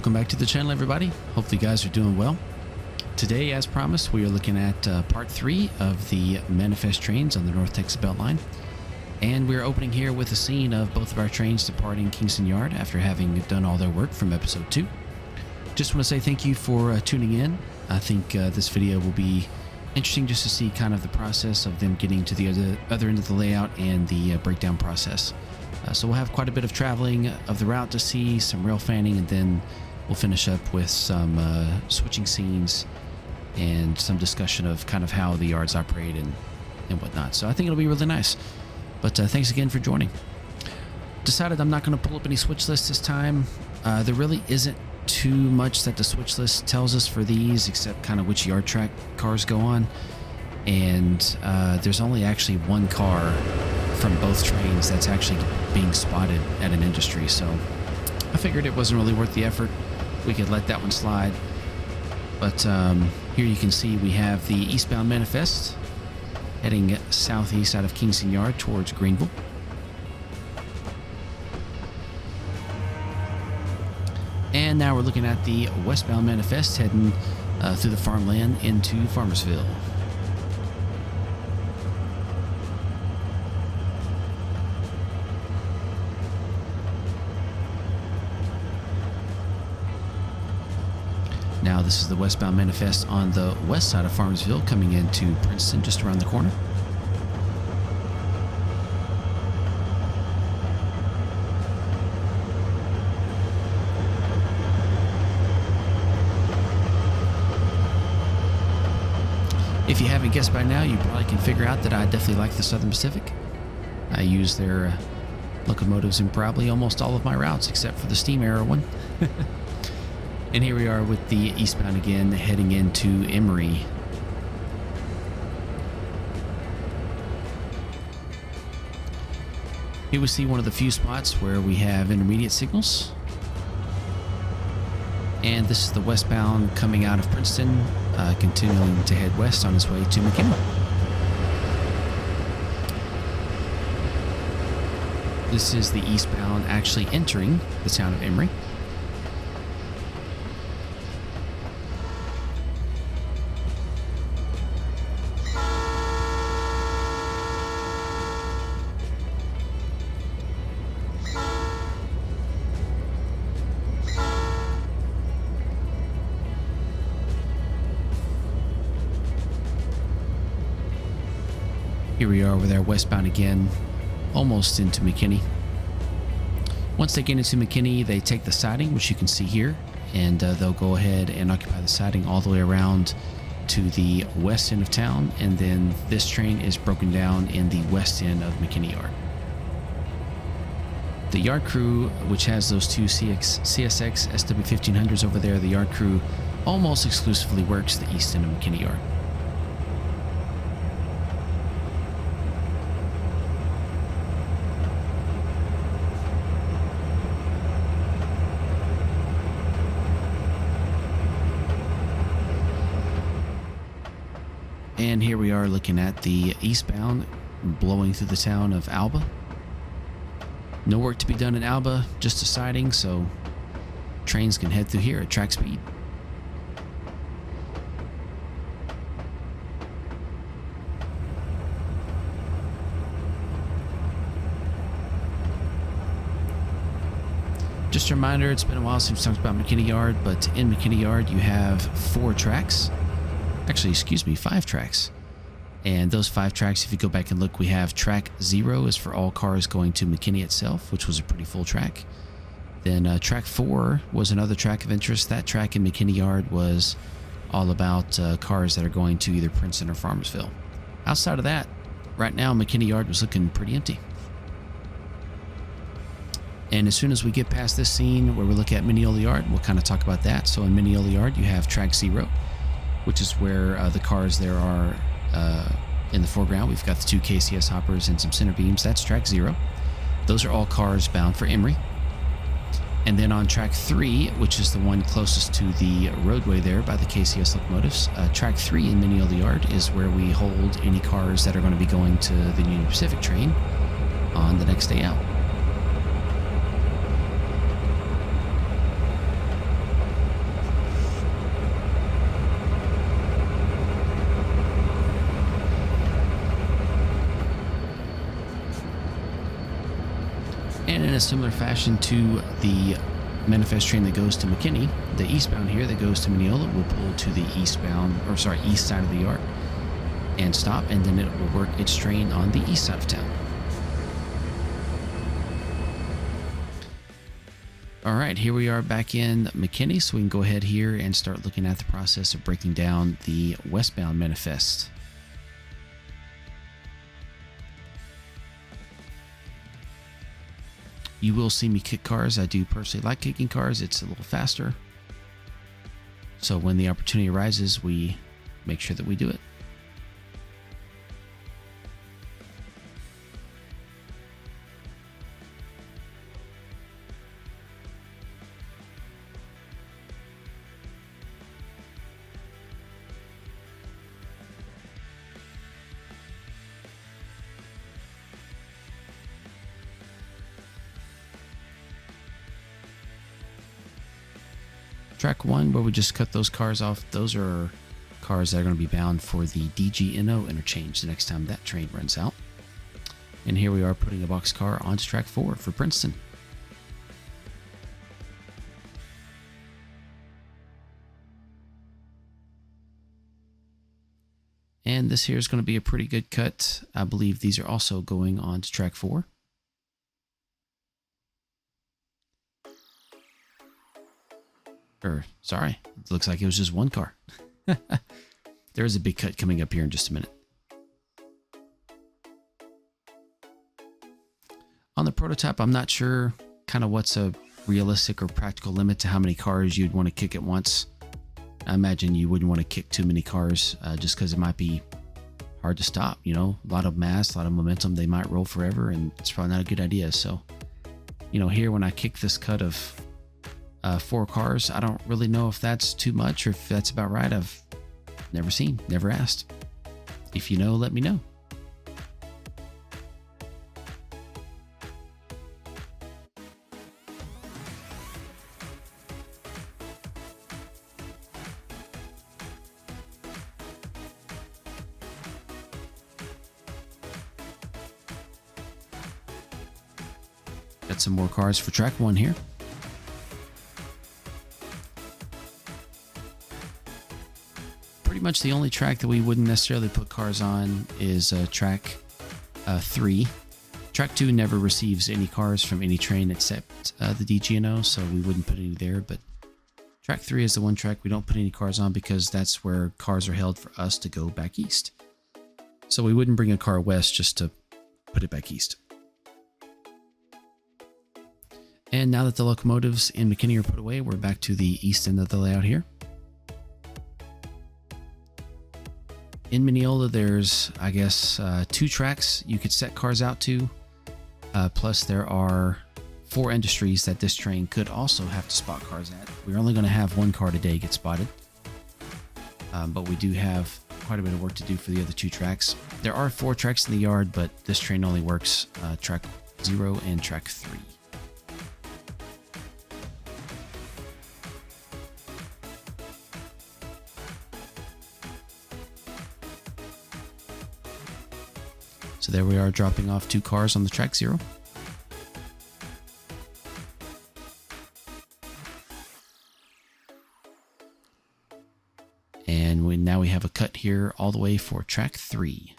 Welcome back to the channel, everybody. Hopefully you guys are doing well. Today, as promised, we are looking at part 3 of the manifest trains on the North Texas Beltline. And we're opening here with a scene of both of our trains departing Kingston Yard after having done all their work from episode 2. Just want to say thank you for tuning in. I think this video will be interesting just to see kind of the process of them getting to the other end of the layout and the breakdown process. So we'll have quite a bit of traveling of the route to see, some rail fanning, and then we'll finish up with some switching scenes and some discussion of kind of how the yards operate and whatnot. So I think it'll be really nice. But thanks again for joining. Decided I'm not going to pull up any switch lists this time. There really isn't too much that the switch list tells us for these, except kind of which yard track cars go on. And there's only actually one car from both trains that's actually being spotted at an industry, so I figured it wasn't really worth the effort. We could let that one slide. But here you can see we have the eastbound manifest heading southeast out of Kingston Yard towards Greenville. And now we're looking at the westbound manifest heading through the farmland into Farmersville. Now this is the westbound manifest on the west side of Farmersville coming into Princeton just around the corner. If you haven't guessed by now, you probably can figure out that I definitely like the Southern Pacific. I use their locomotives in probably almost all of my routes except for the steam era one. And here we are with the eastbound again, heading into Emory. Here we see one of the few spots where we have intermediate signals. And this is the westbound coming out of Princeton, continuing to head west on his way to McKinney. This is the eastbound actually entering the town of Emory. Here we are with our westbound again, almost into McKinney. Once they get into McKinney, they take the siding, which you can see here, and they'll go ahead and occupy the siding all the way around to the west end of town, and then this train is broken down in the west end of McKinney Yard. The yard crew, which has those two CSX SW1500s over there, the yard crew almost exclusively works the east end of McKinney Yard. And here we are looking at the eastbound blowing through the town of Alba. No work to be done in Alba, just a siding, so trains can head through here at track speed. Just a reminder, it's been a while since we talked about McKinney Yard, but in McKinney Yard you have 4 tracks. Actually, excuse me, 5 tracks. And those 5 tracks, if you go back and look, we have track 0 is for all cars going to McKinney itself, which was a pretty full track. Then track 4 was another track of interest. That track in McKinney Yard was all about cars that are going to either Princeton or Farmersville. Outside of that, right now McKinney Yard was looking pretty empty. And as soon as we get past this scene where we look at Mineola Yard, we'll kind of talk about that. So in Mineola Yard, you have track 0. Which is where the cars there are in the foreground. We've got the 2 KCS hoppers and some center beams. That's track 0. Those are all cars bound for Emory. And then on track 3, which is the one closest to the roadway there by the KCS locomotives, track 3 in Mineola Yard is where we hold any cars that are going to be going to the Union Pacific train on the next day out. a similar fashion to the manifest train that goes to McKinney, the eastbound here that goes to Mineola will pull to the east side of the yard and stop, and then it will work its train on the east side of town. All right, here we are back in McKinney, so we can go ahead here and start looking at the process of breaking down the westbound manifest. You will see me kick cars. I do personally like kicking cars. It's a little faster. So when the opportunity arises, we make sure that we do it. Track 1, where we just cut those cars off, those are cars that are going to be bound for the DGNO interchange the next time that train runs out. And here we are putting a boxcar onto track 4 for Princeton. And this here is going to be a pretty good cut. I believe these are also going on to track 4. Sorry, it looks like it was just one car. There is a big cut coming up here in just a minute. On the prototype, I'm not sure kind of what's a realistic or practical limit to how many cars you'd want to kick at once. I imagine you wouldn't want to kick too many cars just because it might be hard to stop. You know, a lot of mass, a lot of momentum, they might roll forever, and it's probably not a good idea. So, you know, here when I kick this cut of 4 cars, I don't really know if that's too much or if that's about right. I've never seen, never asked. If you know, let me know. Got some more cars for track 1 here. Pretty much the only track that we wouldn't necessarily put cars on is track 3. Track 2 never receives any cars from any train except the DGNO, so we wouldn't put any there. But track 3 is the one track we don't put any cars on because that's where cars are held for us to go back east. So we wouldn't bring a car west just to put it back east. And now that the locomotives in McKinney are put away, we're back to the east end of the layout here. In Mineola, there's, I guess, 2 tracks you could set cars out to. Plus, there are 4 industries that this train could also have to spot cars at. We're only going to have 1 car today get spotted. But we do have quite a bit of work to do for the other 2 tracks. There are 4 tracks in the yard, but this train only works track 0 and track 3. So there we are, dropping off 2 cars on the track 0. And now we have a cut here all the way for track 3.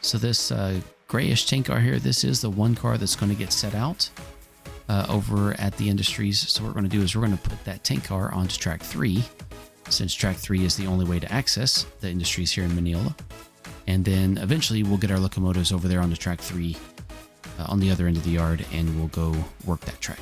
So this grayish tank car here, this is the one car that's going to get set out over at the industries. So what we're going to do is we're going to put that tank car onto track 3, since track 3 is the only way to access the industries here in Mineola. And then eventually we'll get our locomotives over there onto track 3 on the other end of the yard, and we'll go work that track.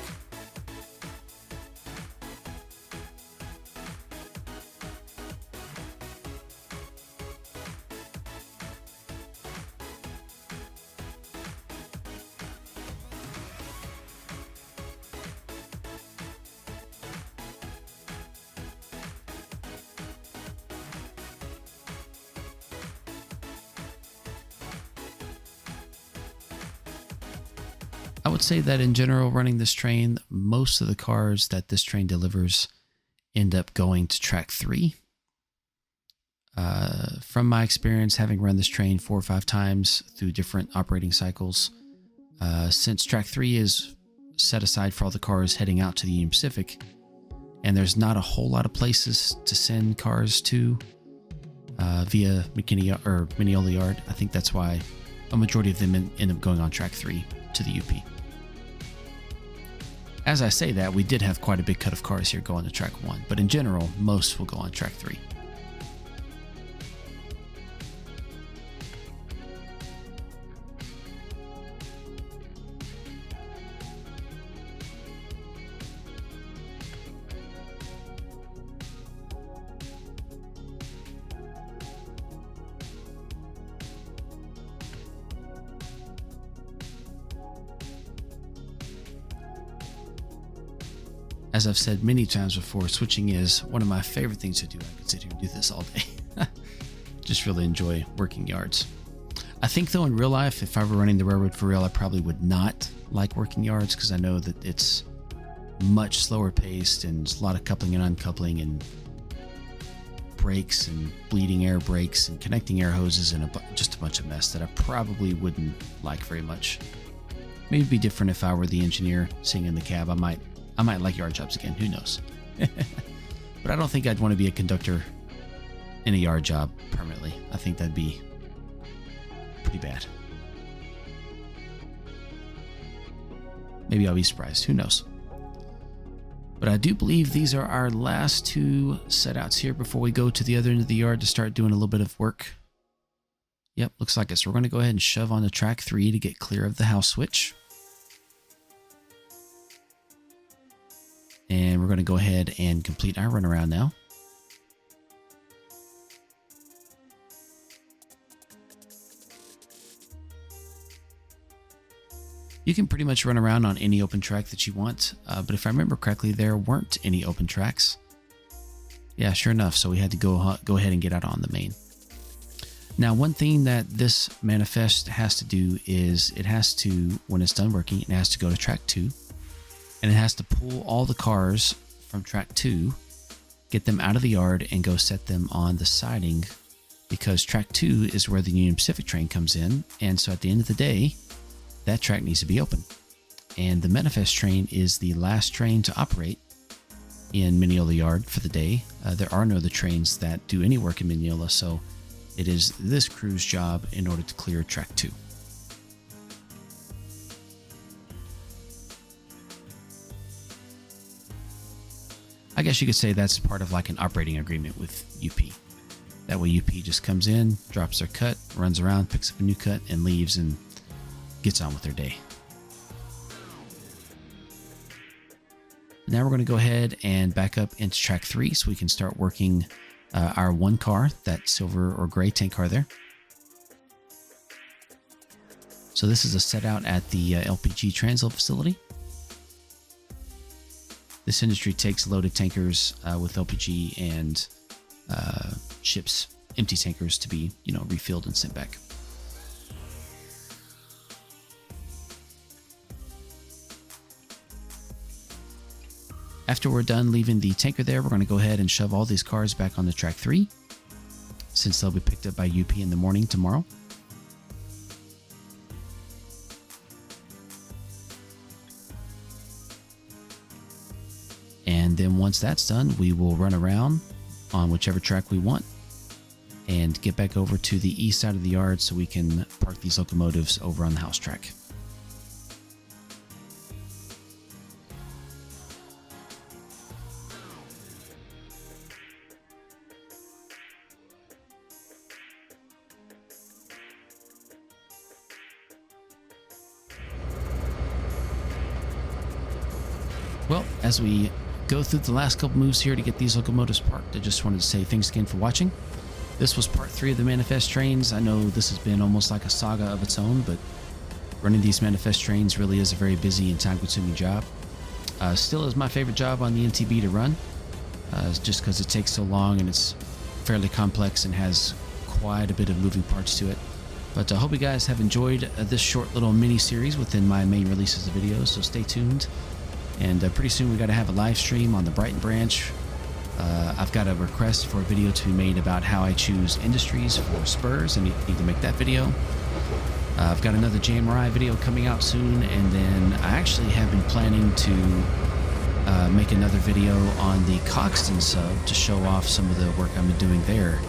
I would say that in general, running this train, most of the cars that this train delivers end up going to track 3. From my experience, having run this train 4 or 5 times through different operating cycles, since track 3 is set aside for all the cars heading out to the Union Pacific, and there's not a whole lot of places to send cars to via Mineola Yard. I think that's why a majority of them end up going on track 3 to the UP. As I say that, we did have quite a big cut of cars here going to track 1, but in general, most will go on track 3. As I've said many times before, switching is one of my favorite things to do. I could sit here and do this all day. Just really enjoy working yards. I think though in real life, if I were running the railroad for real, I probably would not like working yards because I know that it's much slower paced and there's a lot of coupling and uncoupling and brakes and bleeding air brakes and connecting air hoses and just a bunch of mess that I probably wouldn't like very much. Maybe it'd be different if I were the engineer sitting in the cab. I might like yard jobs again, who knows? But I don't think I'd want to be a conductor in a yard job permanently. I think that'd be pretty bad. Maybe I'll be surprised, who knows? But I do believe these are our last 2 setouts here before we go to the other end of the yard to start doing a little bit of work. Yep, looks like it. So we're going to go ahead and shove on to track 3 to get clear of the house switch. And we're going to go ahead and complete our runaround now. You can pretty much run around on any open track that you want, but if I remember correctly, there weren't any open tracks. Yeah, sure enough, so we had to go ahead and get out on the main. Now, one thing that this manifest has to do is it has to, when it's done working, it has to go to track 2. And it has to pull all the cars from track 2, get them out of the yard, and go set them on the siding, because track 2 is where the Union Pacific train comes in, and so at the end of the day, that track needs to be open. And the manifest train is the last train to operate in Mineola Yard for the day. There are no other trains that do any work in Mineola, so it is this crew's job in order to clear track 2. I guess you could say that's part of like an operating agreement with UP. That way UP just comes in, drops their cut, runs around, picks up a new cut, and leaves and gets on with their day. Now we're going to go ahead and back up into track 3 so we can start working our 1 car, that silver or gray tank car there. So this is a set out at the LPG Transload facility. This industry takes loaded tankers with LPG and ships empty tankers to be, refilled and sent back. After we're done leaving the tanker there, we're going to go ahead and shove all these cars back onto track 3, since they'll be picked up by UP in the morning tomorrow. And then once that's done, we will run around on whichever track we want and get back over to the east side of the yard so we can park these locomotives over on the house track. Well, as we go through the last couple moves here to get these locomotives parked, I just wanted to say thanks again for watching. This was part 3 of the manifest trains. I know this has been almost like a saga of its own, but running these manifest trains really is a very busy and time-consuming job. Still is my favorite job on the NTB to run, just because it takes so long and it's fairly complex and has quite a bit of moving parts to it. But I hope you guys have enjoyed this short little mini series within my main releases of videos. So stay tuned. And pretty soon we got to have a live stream on the Brighton branch. I've got a request for a video to be made about how I choose industries for Spurs, and need to make that video. I've got another JMRI video coming out soon, and then I actually have been planning to make another video on the Coxton sub to show off some of the work I've been doing there.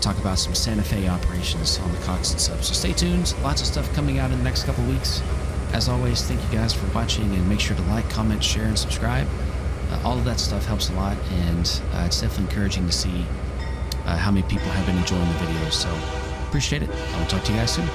Talk about some Santa Fe operations on the Coxton sub. So stay tuned. Lots of stuff coming out in the next couple weeks. As always, thank you guys for watching, and make sure to like, comment, share, and subscribe. All of that stuff helps a lot, and it's definitely encouraging to see how many people have been enjoying the videos. So appreciate it. I will talk to you guys soon.